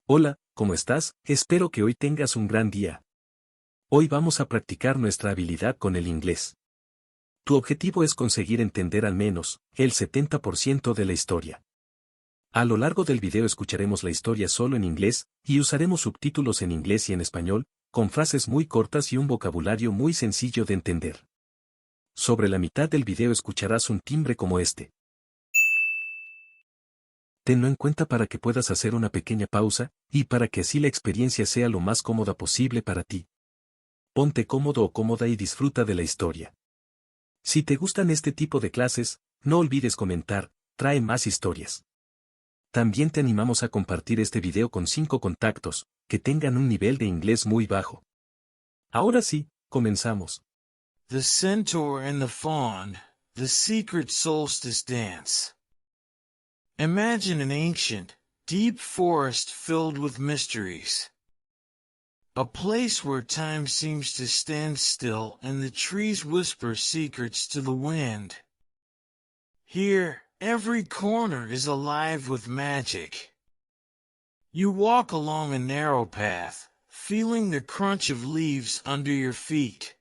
Hola, ¿cómo estás? Espero que hoy tengas un gran día. Hoy vamos a practicar nuestra habilidad con el inglés. Tu objetivo es conseguir entender al menos el 70% de la historia. A lo largo del video escucharemos la historia solo en inglés y usaremos subtítulos en inglés y en español, con frases muy cortas y un vocabulario muy sencillo de entender. Sobre la mitad del video escucharás un timbre como este. Tenlo en cuenta para que puedas hacer una pequeña pausa, y para que así la experiencia sea lo más cómoda posible para ti. Ponte cómodo o cómoda y disfruta de la historia. Si te gustan este tipo de clases, no olvides comentar, trae más historias. También te animamos a compartir este video con 5 contactos, que tengan un nivel de inglés muy bajo. Ahora sí, comenzamos. The Centaur and the Faun, the Secret Solstice Dance. Imagine an ancient, deep forest filled with mysteries. A place where time seems to stand still and the trees whisper secrets to the wind. Here, every corner is alive with magic. You walk along a narrow path, feeling the crunch of leaves under your feet.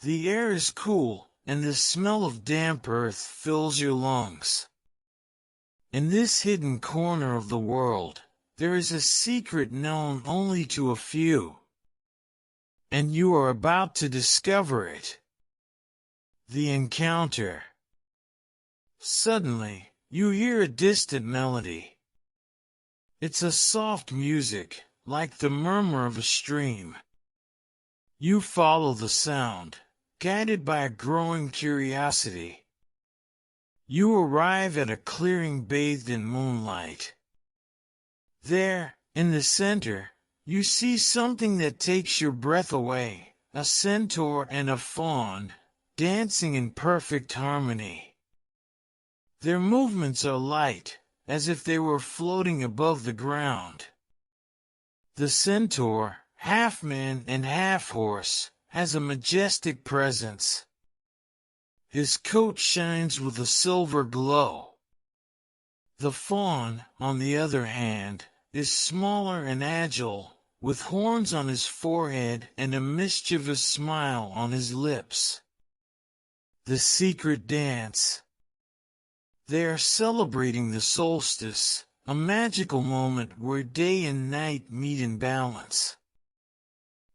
The air is cool, and the smell of damp earth fills your lungs. In this hidden corner of the world, there is a secret known only to a few. And you are about to discover it. The encounter. Suddenly, you hear a distant melody. It's a soft music, like the murmur of a stream. You follow the sound, guided by a growing curiosity. You arrive at a clearing bathed in moonlight. There, in the center, you see something that takes your breath away, a centaur and a faun, dancing in perfect harmony. Their movements are light, as if they were floating above the ground. The centaur, half man and half horse, has a majestic presence. His coat shines with a silver glow. The faun, on the other hand, is smaller and agile, with horns on his forehead and a mischievous smile on his lips. The secret dance. They are celebrating the solstice, a magical moment where day and night meet in balance.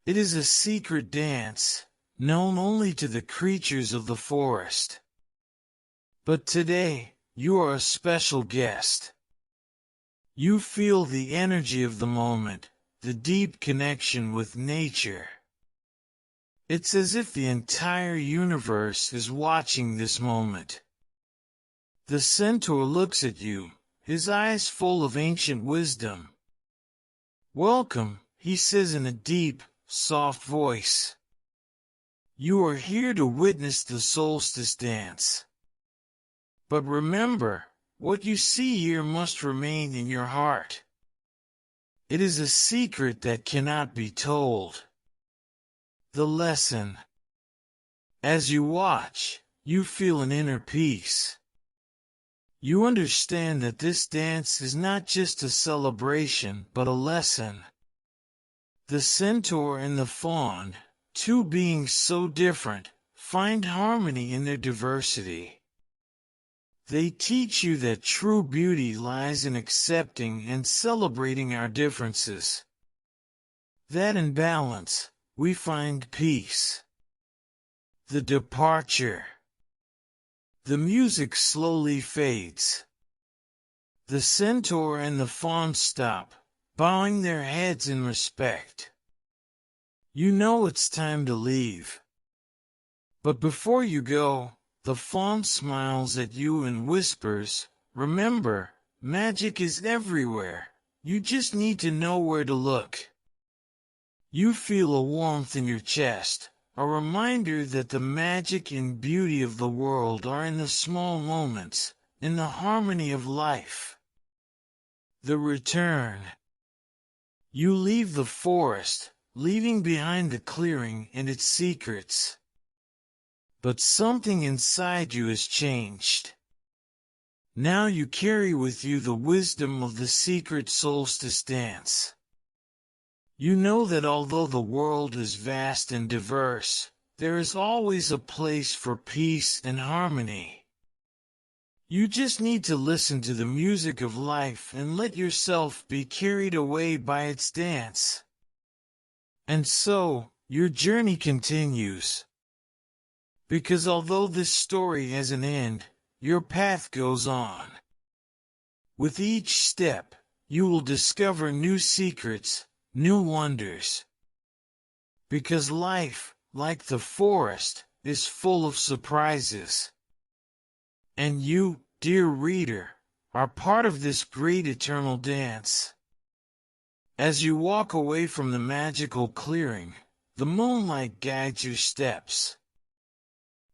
It is a secret dance, known only to the creatures of the forest. But today, you are a special guest. You feel the energy of the moment, the deep connection with nature. It's as if the entire universe is watching this moment. The centaur looks at you, his eyes full of ancient wisdom. "Welcome," he says in a deep, soft voice. "You are here to witness the solstice dance. But remember, what you see here must remain in your heart. It is a secret that cannot be told." The lesson. As you watch, you feel an inner peace. You understand that this dance is not just a celebration but a lesson. The centaur and the faun, two beings so different, find harmony in their diversity. They teach you that true beauty lies in accepting and celebrating our differences. That in balance, we find peace. The departure. The music slowly fades. The centaur and the faun stop, bowing their heads in respect. You know it's time to leave. But before you go, the faun smiles at you and whispers, "Remember, magic is everywhere. You just need to know where to look." You feel a warmth in your chest, a reminder that the magic and beauty of the world are in the small moments, in the harmony of life. The return. You leave the forest, leaving behind the clearing and its secrets. But something inside you has changed. Now you carry with you the wisdom of the secret solstice dance. You know that although the world is vast and diverse, there is always a place for peace and harmony. You just need to listen to the music of life and let yourself be carried away by its dance. And so, your journey continues. Because although this story has an end, your path goes on. With each step, you will discover new secrets, new wonders. Because life, like the forest, is full of surprises. And you, dear reader, are part of this great eternal dance. As you walk away from the magical clearing, the moonlight guides your steps.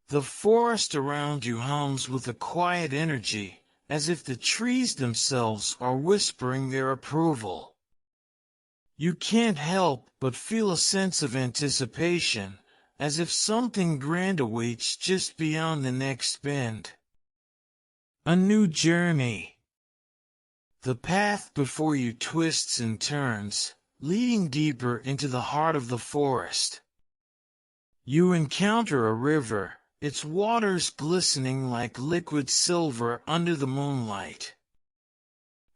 The forest around you hums with a quiet energy, as if the trees themselves are whispering their approval. You can't help but feel a sense of anticipation, as if something grand awaits just beyond the next bend. A new journey. The path before you twists and turns, leading deeper into the heart of the forest. You encounter a river, its waters glistening like liquid silver under the moonlight.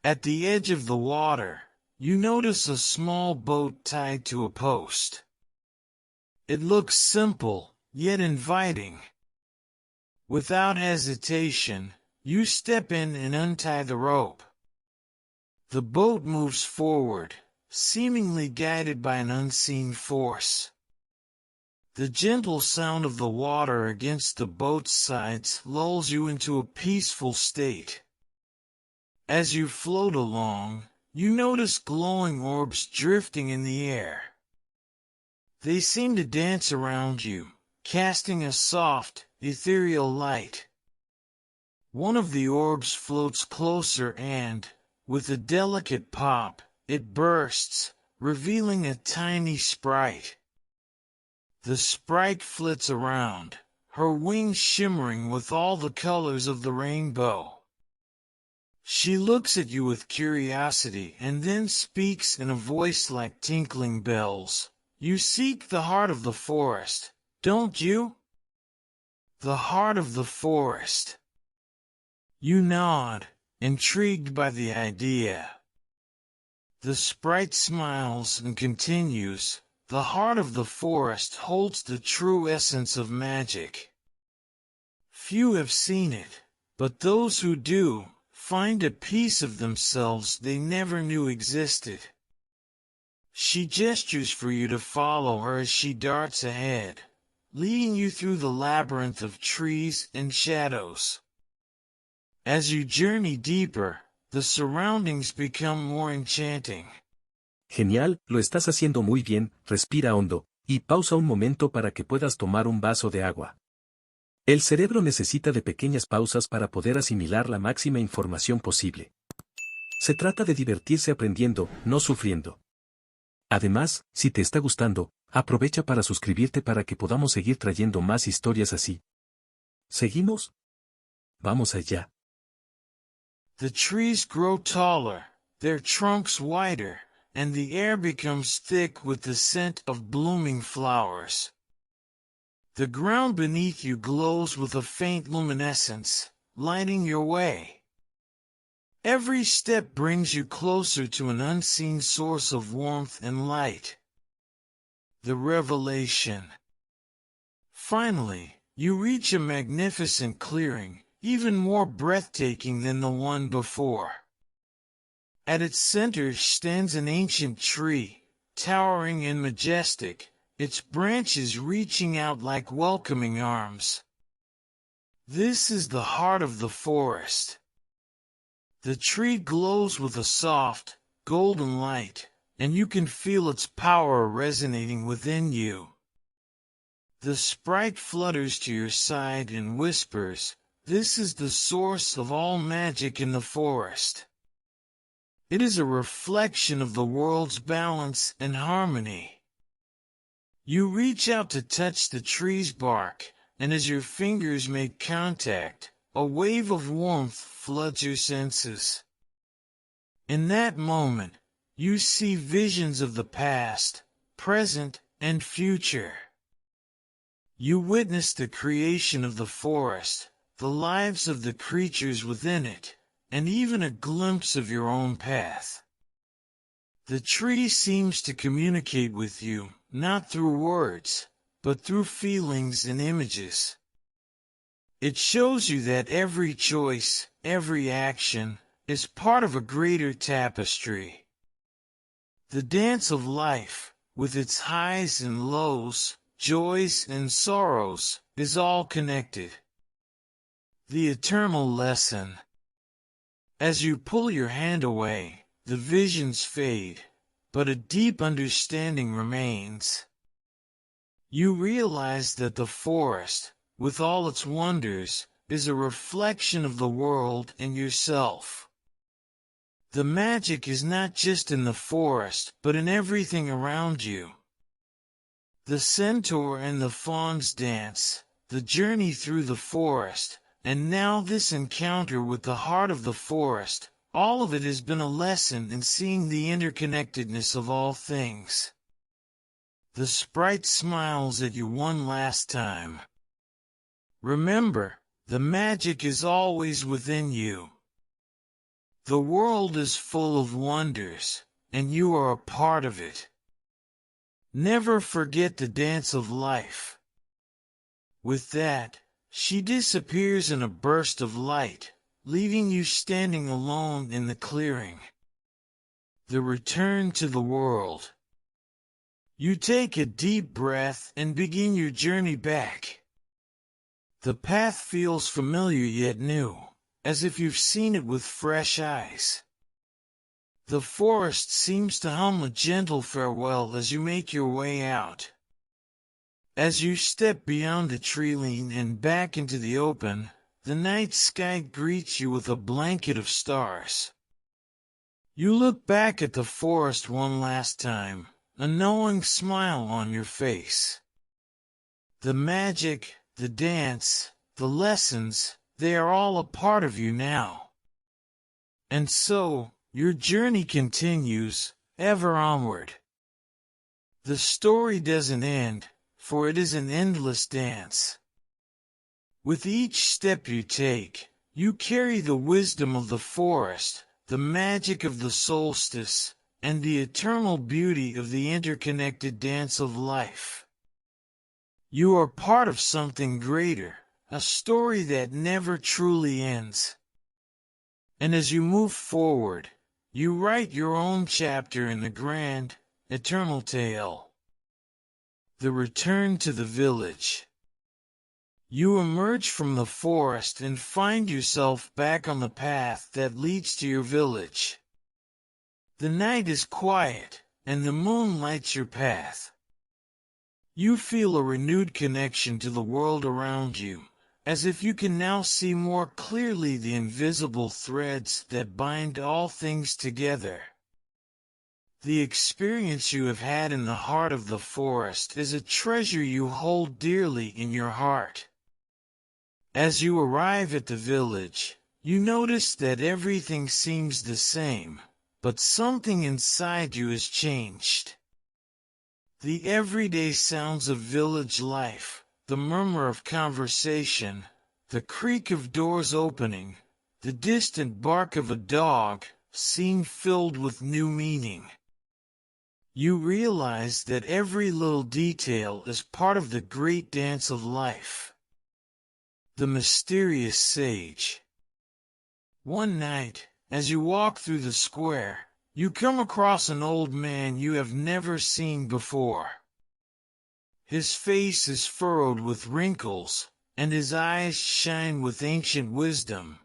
At the edge of the water, you notice a small boat tied to a post. It looks simple, yet inviting. Without hesitation, you step in and untie the rope. The boat moves forward, seemingly guided by an unseen force. The gentle sound of the water against the boat's sides lulls you into a peaceful state. As you float along, you notice glowing orbs drifting in the air. They seem to dance around you, casting a soft, ethereal light. One of the orbs floats closer and, with a delicate pop, it bursts, revealing a tiny sprite. The sprite flits around, her wings shimmering with all the colors of the rainbow. She looks at you with curiosity and then speaks in a voice like tinkling bells. You seek the heart of the forest, don't you? The heart of the forest. You nod, intrigued by the idea. The sprite smiles and continues. The heart of the forest holds the true essence of magic. Few have seen it, but those who do find a piece of themselves they never knew existed. She gestures for you to follow her as she darts ahead, leading you through the labyrinth of trees and shadows. As you journey deeper, the surroundings become more enchanting. Genial, lo estás haciendo muy bien, respira hondo, y pausa un momento para que puedas tomar un vaso de agua. El cerebro necesita de pequeñas pausas para poder asimilar la máxima información posible. Se trata de divertirse aprendiendo, no sufriendo. Además, si te está gustando, aprovecha para suscribirte para que podamos seguir trayendo más historias así. ¿Seguimos? Vamos allá. The trees grow taller, their trunks wider, and the air becomes thick with the scent of blooming flowers. The ground beneath you glows with a faint luminescence, lighting your way. Every step brings you closer to an unseen source of warmth and light. The revelation. Finally, you reach a magnificent clearing, even more breathtaking than the one before. At its center stands an ancient tree, towering and majestic, its branches reaching out like welcoming arms. This is the heart of the forest. The tree glows with a soft, golden light, and you can feel its power resonating within you. The sprite flutters to your side and whispers, "This is the source of all magic in the forest." It is a reflection of the world's balance and harmony. You reach out to touch the tree's bark, and as your fingers make contact, a wave of warmth floods your senses. In that moment, you see visions of the past, present, and future. You witness the creation of the forest, the lives of the creatures within it, and even a glimpse of your own path. The tree seems to communicate with you, not through words, but through feelings and images. It shows you that every choice, every action, is part of a greater tapestry. The dance of life, with its highs and lows, joys and sorrows, is all connected. The eternal lesson. As you pull your hand away, the visions fade, but a deep understanding remains. You realize that the forest, with all its wonders, is a reflection of the world and yourself. The magic is not just in the forest, but in everything around you. The centaur and the fawn's dance, the journey through the forest, and now this encounter with the heart of the forest, all of it has been a lesson in seeing the interconnectedness of all things. The sprite smiles at you one last time. Remember, the magic is always within you. The world is full of wonders, and you are a part of it. Never forget the dance of life. With that, she disappears in a burst of light, leaving you standing alone in the clearing. The return to the world. You take a deep breath and begin your journey back. The path feels familiar yet new, as if you've seen it with fresh eyes. The forest seems to hum a gentle farewell as you make your way out. As you step beyond the tree line and back into the open, the night sky greets you with a blanket of stars. You look back at the forest one last time, a knowing smile on your face. The magic, the dance, the lessons, they are all a part of you now. And so, your journey continues, ever onward. The story doesn't end, for it is an endless dance. With each step you take, you carry the wisdom of the forest, the magic of the solstice, and the eternal beauty of the interconnected dance of life. You are part of something greater, a story that never truly ends. And as you move forward, you write your own chapter in the grand, eternal tale. The return to the village. You emerge from the forest and find yourself back on the path that leads to your village. The night is quiet, and the moon lights your path. You feel a renewed connection to the world around you, as if you can now see more clearly the invisible threads that bind all things together. The experience you have had in the heart of the forest is a treasure you hold dearly in your heart. As you arrive at the village, you notice that everything seems the same, but something inside you has changed. The everyday sounds of village life, the murmur of conversation, the creak of doors opening, the distant bark of a dog, seem filled with new meaning. You realize that every little detail is part of the great dance of life. The mysterious sage. One night, as you walk through the square, you come across an old man you have never seen before. His face is furrowed with wrinkles, and his eyes shine with ancient wisdom.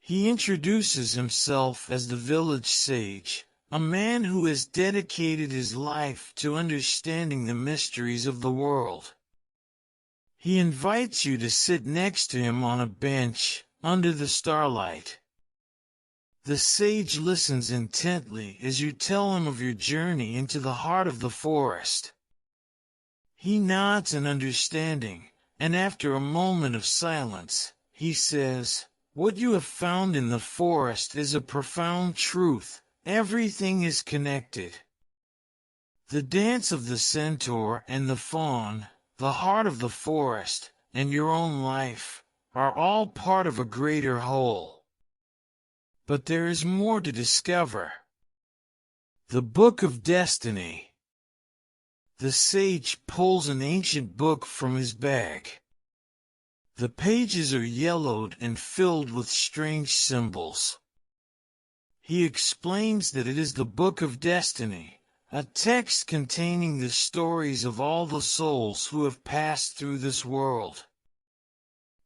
He introduces himself as the village sage, a man who has dedicated his life to understanding the mysteries of the world. He invites you to sit next to him on a bench, under the starlight. The sage listens intently as you tell him of your journey into the heart of the forest. He nods in understanding, and after a moment of silence, he says, "What you have found in the forest is a profound truth. Everything is connected. The dance of the centaur and the faun, the heart of the forest, and your own life, are all part of a greater whole. But there is more to discover. The Book of Destiny." The sage pulls an ancient book from his bag. The pages are yellowed and filled with strange symbols. He explains that it is the Book of Destiny, a text containing the stories of all the souls who have passed through this world.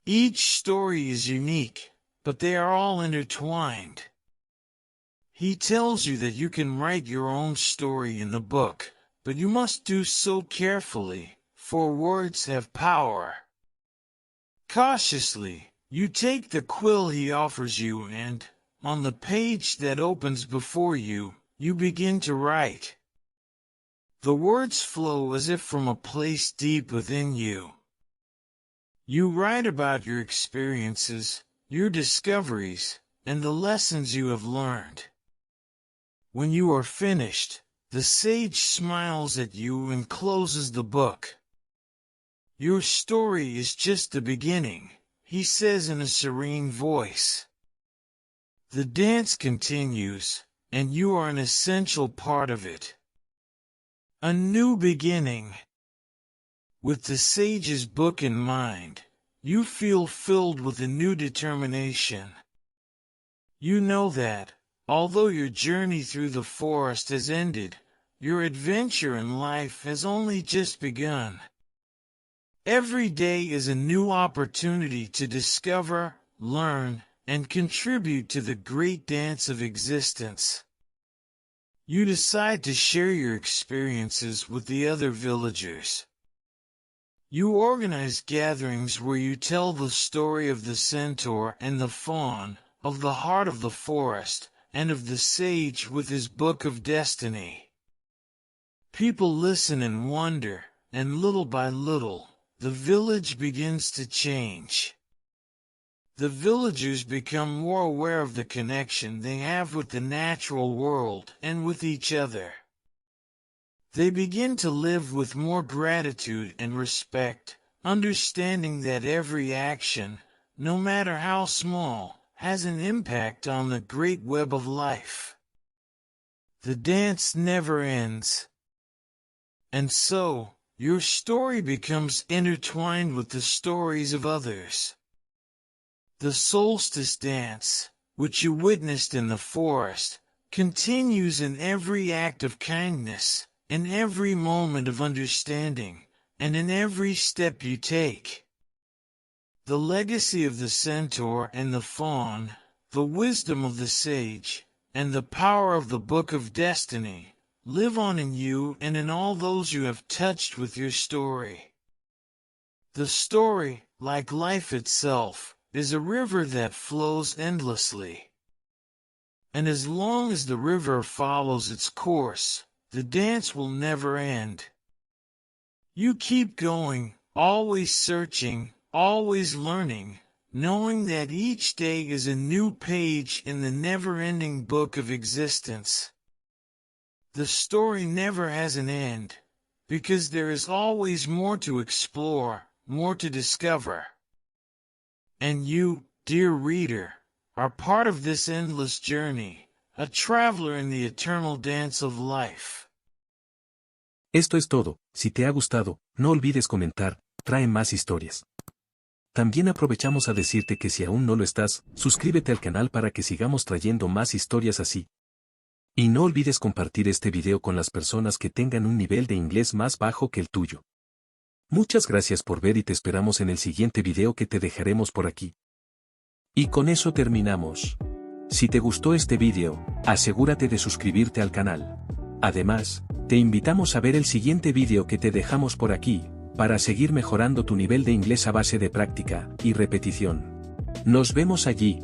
Each story is unique, but they are all intertwined. He tells you that you can write your own story in the book, but you must do so carefully, for words have power. Cautiously, you take the quill he offers you and, on the page that opens before you, you begin to write. The words flow as if from a place deep within you. You write about your experiences, your discoveries, and the lessons you have learned. When you are finished, the sage smiles at you and closes the book. "Your story is just the beginning," he says in a serene voice. The dance continues, and you are an essential part of it. A new beginning. With the sage's book in mind, you feel filled with a new determination. You know that, although your journey through the forest has ended, your adventure in life has only just begun. Every day is a new opportunity to discover, learn, and contribute to the great dance of existence. You decide to share your experiences with the other villagers. You organize gatherings where you tell the story of the centaur and the faun, of the heart of the forest, and of the sage with his book of destiny. People listen and wonder, and little by little, the village begins to change. The villagers become more aware of the connection they have with the natural world and with each other. They begin to live with more gratitude and respect, understanding that every action, no matter how small, has an impact on the great web of life. The dance never ends. And so, your story becomes intertwined with the stories of others. The solstice dance, which you witnessed in the forest, continues in every act of kindness, in every moment of understanding, and in every step you take. The legacy of the centaur and the faun, the wisdom of the sage, and the power of the book of destiny, live on in you and in all those you have touched with your story. The story, like life itself, is a river that flows endlessly. And as long as the river follows its course, the dance will never end. You keep going, always searching, always learning, knowing that each day is a new page in the never-ending book of existence. The story never has an end, because there is always more to explore, more to discover. And you, dear reader, are part of this endless journey, a traveler in the eternal dance of life. Esto es todo. Si te ha gustado, no olvides comentar, trae más historias. También aprovechamos a decirte que si aún no lo estás, suscríbete al canal para que sigamos trayendo más historias así. Y no olvides compartir este video con las personas que tengan un nivel de inglés más bajo que el tuyo. Muchas gracias por ver y te esperamos en el siguiente video que te dejaremos por aquí. Y con eso terminamos. Si te gustó este video, asegúrate de suscribirte al canal. Además, te invitamos a ver el siguiente video que te dejamos por aquí, para seguir mejorando tu nivel de inglés a base de práctica y repetición. Nos vemos allí.